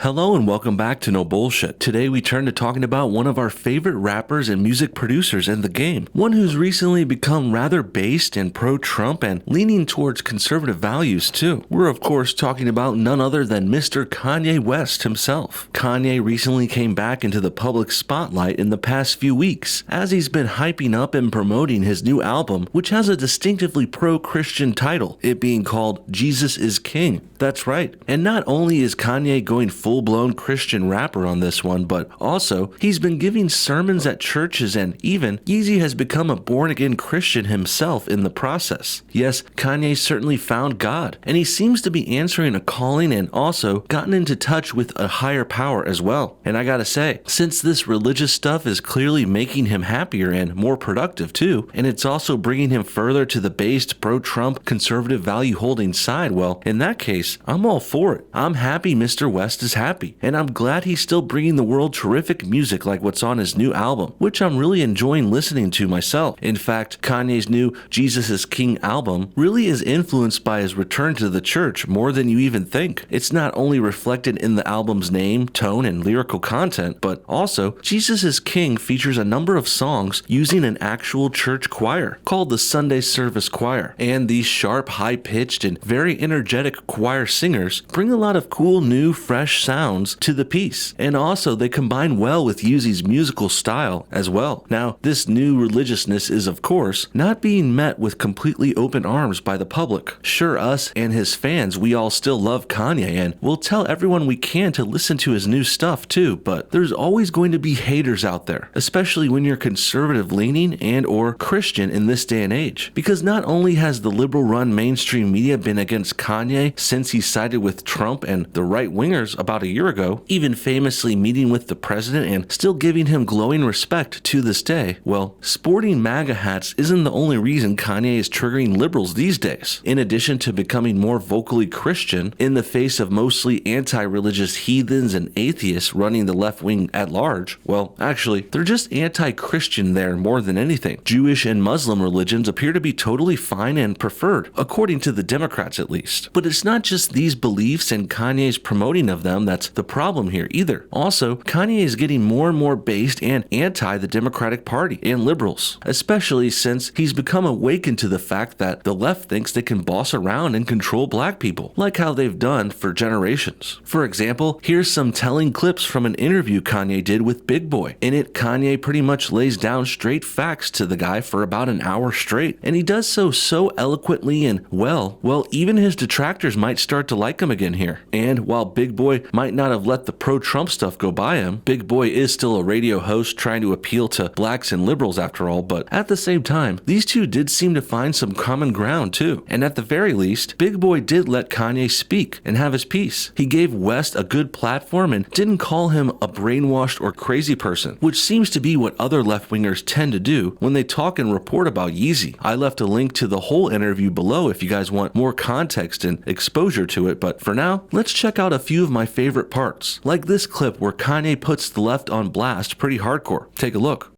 Hello and welcome back to No Bullshit. Today we turn to talking about one of our favorite rappers and music producers in the game. One who's recently become rather based and pro-Trump and leaning towards conservative values too. We're of course talking about none other than Mr. Kanye West himself. Kanye recently came back into the public spotlight in the past few weeks, as he's been hyping up and promoting his new album, which has a distinctively pro-Christian title, it being called Jesus is King. That's right. And not only is Kanye going full-blown Christian rapper on this one, but also he's been giving sermons at churches, and even Yeezy has become a born-again Christian himself in the process. Yes, Kanye certainly found God, and he seems to be answering a calling and also gotten into touch with a higher power as well. And I gotta say, since this religious stuff is clearly making him happier and more productive too, and it's also bringing him further to the based pro-Trump conservative value-holding side, well, in that case, I'm all for it. I'm happy Mr. West is happy, and I'm glad he's still bringing the world terrific music like what's on his new album, which I'm really enjoying listening to myself. In fact, Kanye's new Jesus is King album really is influenced by his return to the church more than you even think. It's not only reflected in the album's name, tone, and lyrical content, but also Jesus is King features a number of songs using an actual church choir called the Sunday Service Choir, and these sharp, high-pitched, and very energetic choir singers bring a lot of cool, new, fresh sounds to the piece, and also they combine well with Yeezy's musical style as well. Now, this new religiousness is of course not being met with completely open arms by the public. Sure, us and his fans, we all still love Kanye, and we'll tell everyone we can to listen to his new stuff too, but there's always going to be haters out there, especially when you're conservative leaning and or Christian in this day and age, because not only has the liberal run mainstream media been against Kanye since he sided with Trump and the right-wingers about a year ago, even famously meeting with the president and still giving him glowing respect to this day, well, sporting MAGA hats isn't the only reason Kanye is triggering liberals these days. In addition to becoming more vocally Christian in the face of mostly anti-religious heathens and atheists running the left wing at large, well, actually, they're just anti-Christian there more than anything. Jewish and Muslim religions appear to be totally fine and preferred, according to the Democrats at least. But it's not just these beliefs and Kanye's promoting of them that's the problem here either. Also, Kanye is getting more and more based and anti the Democratic Party and liberals, especially since he's become awakened to the fact that the left thinks they can boss around and control black people, like how they've done for generations. For example, here's some telling clips from an interview Kanye did with Big Boy. In it, Kanye pretty much lays down straight facts to the guy for about an hour straight, and he does so eloquently and well, even his detractors might start to like him again here. And while Big Boy might not have let the pro-Trump stuff go by him, Big Boy is still a radio host trying to appeal to blacks and liberals after all, but at the same time, these two did seem to find some common ground too. And at the very least, Big Boy did let Kanye speak and have his piece. He gave West a good platform and didn't call him a brainwashed or crazy person, which seems to be what other left-wingers tend to do when they talk and report about Yeezy. I left a link to the whole interview below if you guys want more context and exposure to it, but for now, let's check out a few of my favorite parts, like this clip where Kanye puts the left on blast pretty hardcore. Take a look.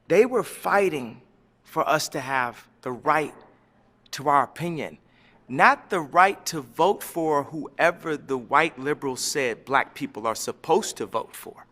They were fighting for us to have the right to our opinion, not the right to vote for whoever the white liberals said black people are supposed to vote for.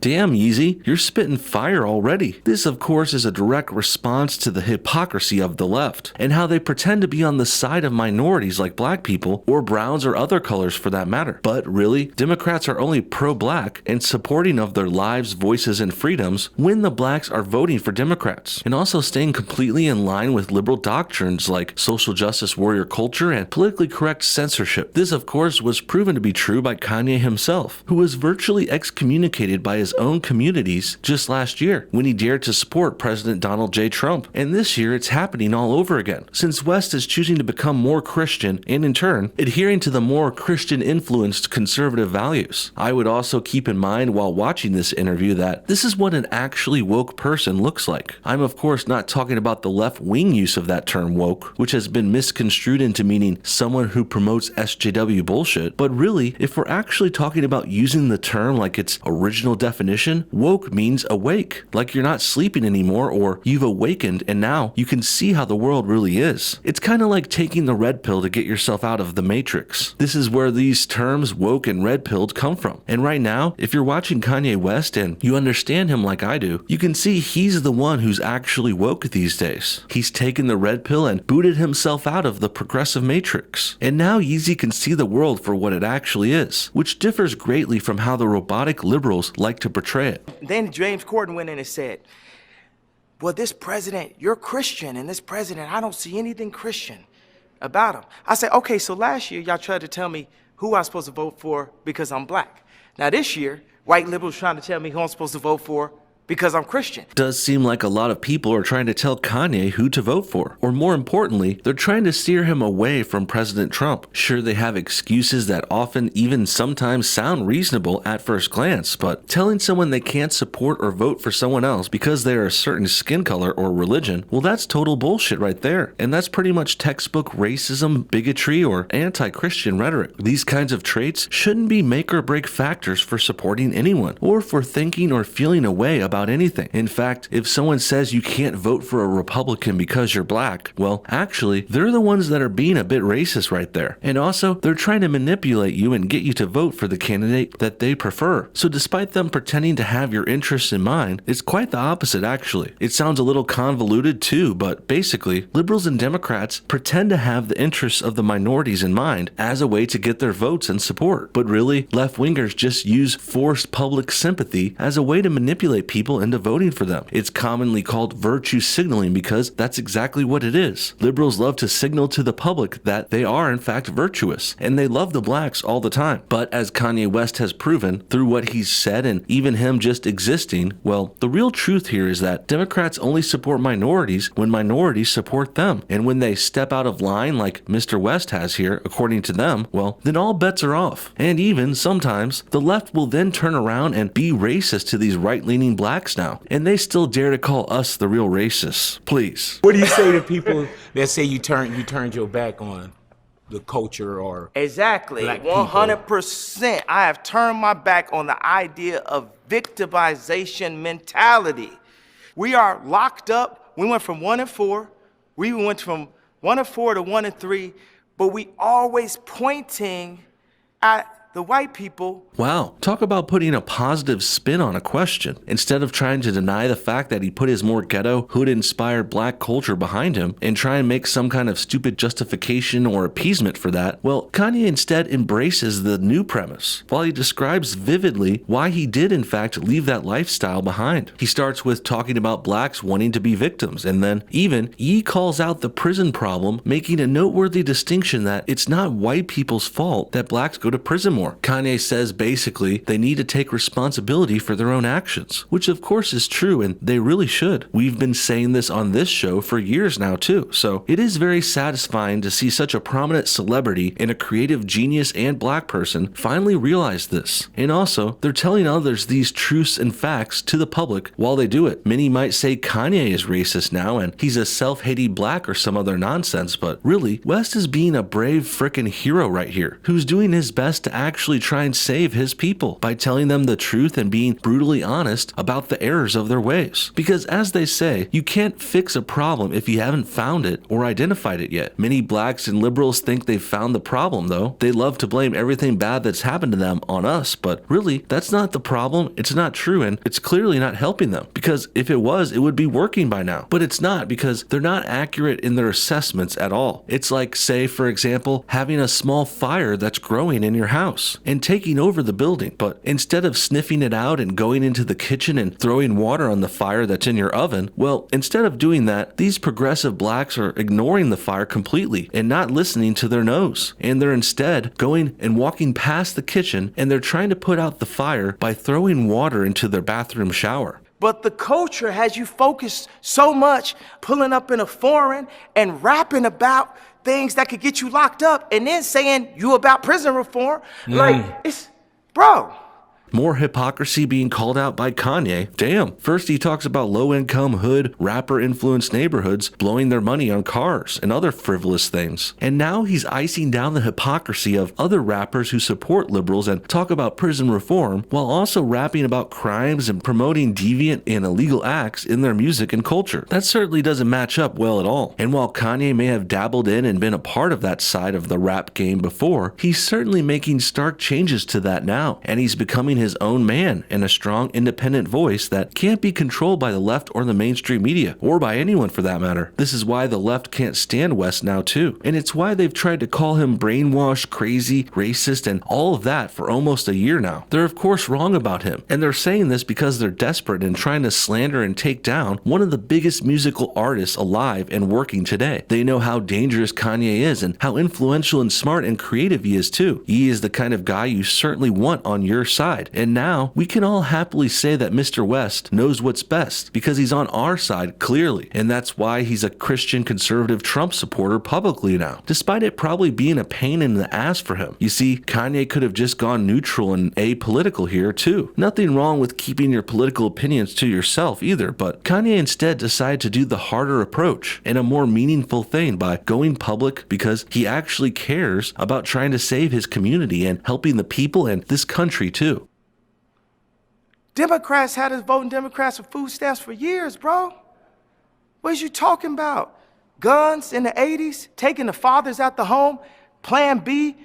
Damn, Yeezy, you're spitting fire already. This, of course, is a direct response to the hypocrisy of the left and how they pretend to be on the side of minorities like black people or browns or other colors for that matter. But really, Democrats are only pro-black and supporting of their lives, voices, and freedoms when the blacks are voting for Democrats, and also staying completely in line with liberal doctrines like social justice warrior culture and politically correct censorship. This, of course, was proven to be true by Kanye himself, who was virtually excommunicated by his own communities just last year when he dared to support President Donald J. Trump. And this year it's happening all over again, since West is choosing to become more Christian and in turn adhering to the more Christian influenced conservative values. I would also keep in mind while watching this interview that this is what an actually woke person looks like. I'm of course not talking about the left wing use of that term woke, which has been misconstrued into meaning someone who promotes SJW bullshit, but really if we're actually talking about using the term like its original definition definition, woke means awake, like you're not sleeping anymore or you've awakened and now you can see how the world really is. It's kind of like taking the red pill to get yourself out of the matrix. This is where these terms woke and red pilled come from. And right now, if you're watching Kanye West and you understand him like I do, you can see he's the one who's actually woke these days. He's taken the red pill and booted himself out of the progressive matrix. And now Yeezy can see the world for what it actually is, which differs greatly from how the robotic liberals like to portray it. Then James Corden went in and said, well, this president, you're Christian, and this president, I don't see anything Christian about him. I said, okay, so last year y'all tried to tell me who I'm supposed to vote for because I'm black. Now this year, white liberals trying to tell me who I'm supposed to vote for because I'm Christian. Does seem like a lot of people are trying to tell Kanye who to vote for. Or more importantly, they're trying to steer him away from President Trump. Sure, they have excuses that often even sometimes sound reasonable at first glance, but telling someone they can't support or vote for someone else because they are a certain skin color or religion, well, that's total bullshit right there. And that's pretty much textbook racism, bigotry, or anti-Christian rhetoric. These kinds of traits shouldn't be make or break factors for supporting anyone or for thinking or feeling a way about anything. In fact, if someone says you can't vote for a Republican because you're black, well, actually, they're the ones that are being a bit racist right there. And also, they're trying to manipulate you and get you to vote for the candidate that they prefer. So despite them pretending to have your interests in mind, it's quite the opposite actually. It sounds a little convoluted too, but basically, liberals and Democrats pretend to have the interests of the minorities in mind as a way to get their votes and support. But really, left-wingers just use forced public sympathy as a way to manipulate people into voting for them. It's commonly called virtue signaling because that's exactly what it is. Liberals love to signal to the public that they are in fact virtuous, and they love the blacks all the time. But as Kanye West has proven through what he's said and even him just existing, well, the real truth here is that Democrats only support minorities when minorities support them. And when they step out of line like Mr. West has here, according to them, well, then all bets are off. And even sometimes the left will then turn around and be racist to these right-leaning blacks now, and they still dare to call us the real racists. Please. What do you say to people that say you turned your back on the culture or exactly black people? 100%. I have turned my back on the idea of victimization mentality. We are locked up. We went from 1 and 4. We went from 1 and 4 to 1 and 3, but we always pointing at the white people. Wow, talk about putting a positive spin on a question. Instead of trying to deny the fact that he put his more ghetto, hood-inspired black culture behind him and try and make some kind of stupid justification or appeasement for that, well, Kanye instead embraces the new premise, while he describes vividly why he did in fact leave that lifestyle behind. He starts with talking about blacks wanting to be victims, and then even he calls out the prison problem, making a noteworthy distinction that it's not white people's fault that blacks go to prison more. Kanye says basically they need to take responsibility for their own actions, which of course is true and they really should. We've been saying this on this show for years now too, so it is very satisfying to see such a prominent celebrity and a creative genius and black person finally realize this. And also, they're telling others these truths and facts to the public while they do it. Many might say Kanye is racist now and he's a self-hating black or some other nonsense, but really, West is being a brave frickin' hero right here, who's doing his best to actually try and save his people by telling them the truth and being brutally honest about the errors of their ways. Because as they say, you can't fix a problem if you haven't found it or identified it yet. Many blacks and liberals think they've found the problem though. They love to blame everything bad that's happened to them on us, but really, that's not the problem, it's not true, and it's clearly not helping them. Because if it was, it would be working by now. But it's not, because they're not accurate in their assessments at all. It's like, say, for example, having a small fire that's growing in your house and taking over the building, but instead of sniffing it out and going into the kitchen and throwing water on the fire that's in your oven, well, instead of doing that, these progressive blacks are ignoring the fire completely and not listening to their nose. And they're instead going and walking past the kitchen and they're trying to put out the fire by throwing water into their bathroom shower. But the culture has you focused so much, pulling up in a foreign and rapping about things that could get you locked up and then saying you about prison reform. Like, it's, bro. More hypocrisy being called out by Kanye. Damn. First he talks about low-income, hood, rapper-influenced neighborhoods blowing their money on cars and other frivolous things. And now he's icing down the hypocrisy of other rappers who support liberals and talk about prison reform while also rapping about crimes and promoting deviant and illegal acts in their music and culture. That certainly doesn't match up well at all. And while Kanye may have dabbled in and been a part of that side of the rap game before, he's certainly making stark changes to that now, and he's becoming his own man and a strong independent voice that can't be controlled by the left or the mainstream media, or by anyone for that matter. This is why the left can't stand West now too, and it's why they've tried to call him brainwashed, crazy, racist, and all of that for almost a year now. They're of course wrong about him, and they're saying this because they're desperate and trying to slander and take down one of the biggest musical artists alive and working today. They know how dangerous Kanye is and how influential and smart and creative he is too. He is the kind of guy you certainly want on your side, and now we can all happily say that Mr. West knows what's best because he's on our side clearly, and that's why he's a Christian conservative Trump supporter publicly now, despite it probably being a pain in the ass for him. You see, Kanye could have just gone neutral and apolitical here too. Nothing wrong with keeping your political opinions to yourself either, but Kanye instead decided to do the harder approach and a more meaningful thing by going public because he actually cares about trying to save his community and helping the people and this country too. Democrats had us voting Democrats for food stamps for years, bro. What is you talking about? Guns in the 80s, taking the fathers out the home, Plan B,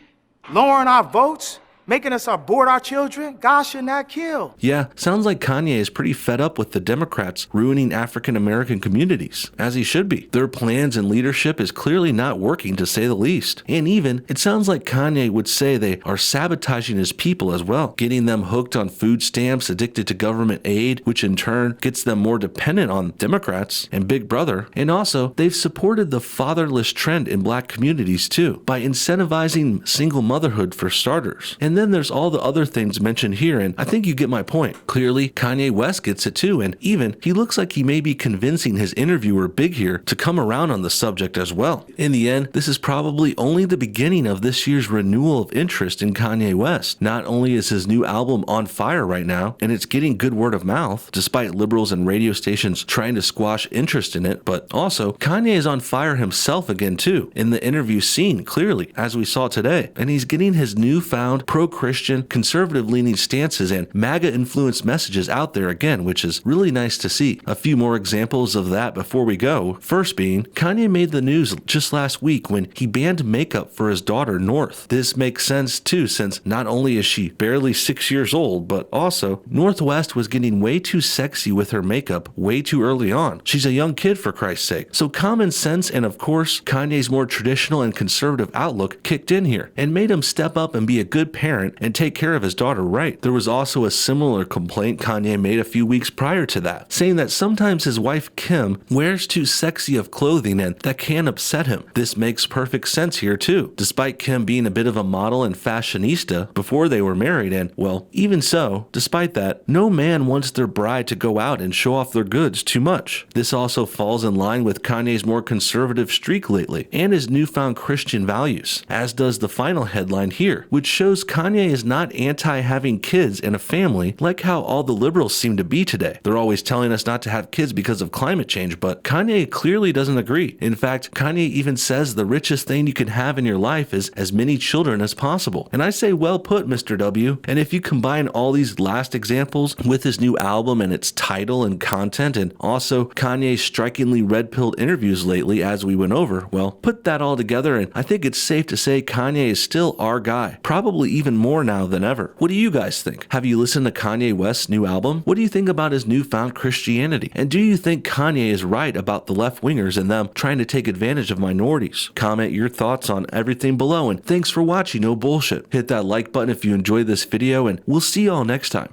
lowering our votes, making us abort our children. God should not kill. Yeah, sounds like Kanye is pretty fed up with the Democrats ruining African American communities, as he should be. Their plans and leadership is clearly not working, to say the least. And even, it sounds like Kanye would say they are sabotaging his people as well, getting them hooked on food stamps, addicted to government aid, which in turn gets them more dependent on Democrats and Big Brother. And also, they've supported the fatherless trend in black communities too, by incentivizing single motherhood for starters. And then there's all the other things mentioned here, and I think you get my point. Clearly, Kanye West gets it too, and even he looks like he may be convincing his interviewer Big here to come around on the subject as well. In the end, this is probably only the beginning of this year's renewal of interest in Kanye West. Not only is his new album on fire right now, and it's getting good word of mouth, despite liberals and radio stations trying to squash interest in it, but also Kanye is on fire himself again too, in the interview scene clearly, as we saw today, and he's getting his newfound pro-Christian, conservative-leaning stances and MAGA-influenced messages out there again, which is really nice to see. A few more examples of that before we go. First being, Kanye made the news just last week when he banned makeup for his daughter North. This makes sense too, since not only is she barely 6 years old, but also North West was getting way too sexy with her makeup way too early on. She's a young kid, for Christ's sake. So common sense and of course Kanye's more traditional and conservative outlook kicked in here and made him step up and be a good parent and take care of his daughter right. There was also a similar complaint Kanye made a few weeks prior to that, saying that sometimes his wife Kim wears too sexy of clothing and that can upset him. This makes perfect sense here too, despite Kim being a bit of a model and fashionista before they were married, and well, even so, despite that, no man wants their bride to go out and show off their goods too much. This also falls in line with Kanye's more conservative streak lately and his newfound Christian values, as does the final headline here, which shows Kanye is not anti-having kids and a family like how all the liberals seem to be today. They're always telling us not to have kids because of climate change, but Kanye clearly doesn't agree. In fact, Kanye even says the richest thing you can have in your life is as many children as possible. And I say well put, Mr. W. And if you combine all these last examples with his new album and its title and content, and also Kanye's strikingly red-pilled interviews lately as we went over, well, put that all together and I think it's safe to say Kanye is still our guy, probably even more now than ever. What do you guys think? Have you listened to Kanye West's new album? What do you think about his newfound Christianity? And do you think Kanye is right about the left-wingers and them trying to take advantage of minorities? Comment your thoughts on everything below, and thanks for watching No Bullshit. Hit that like button if you enjoyed this video, and we'll see y'all next time.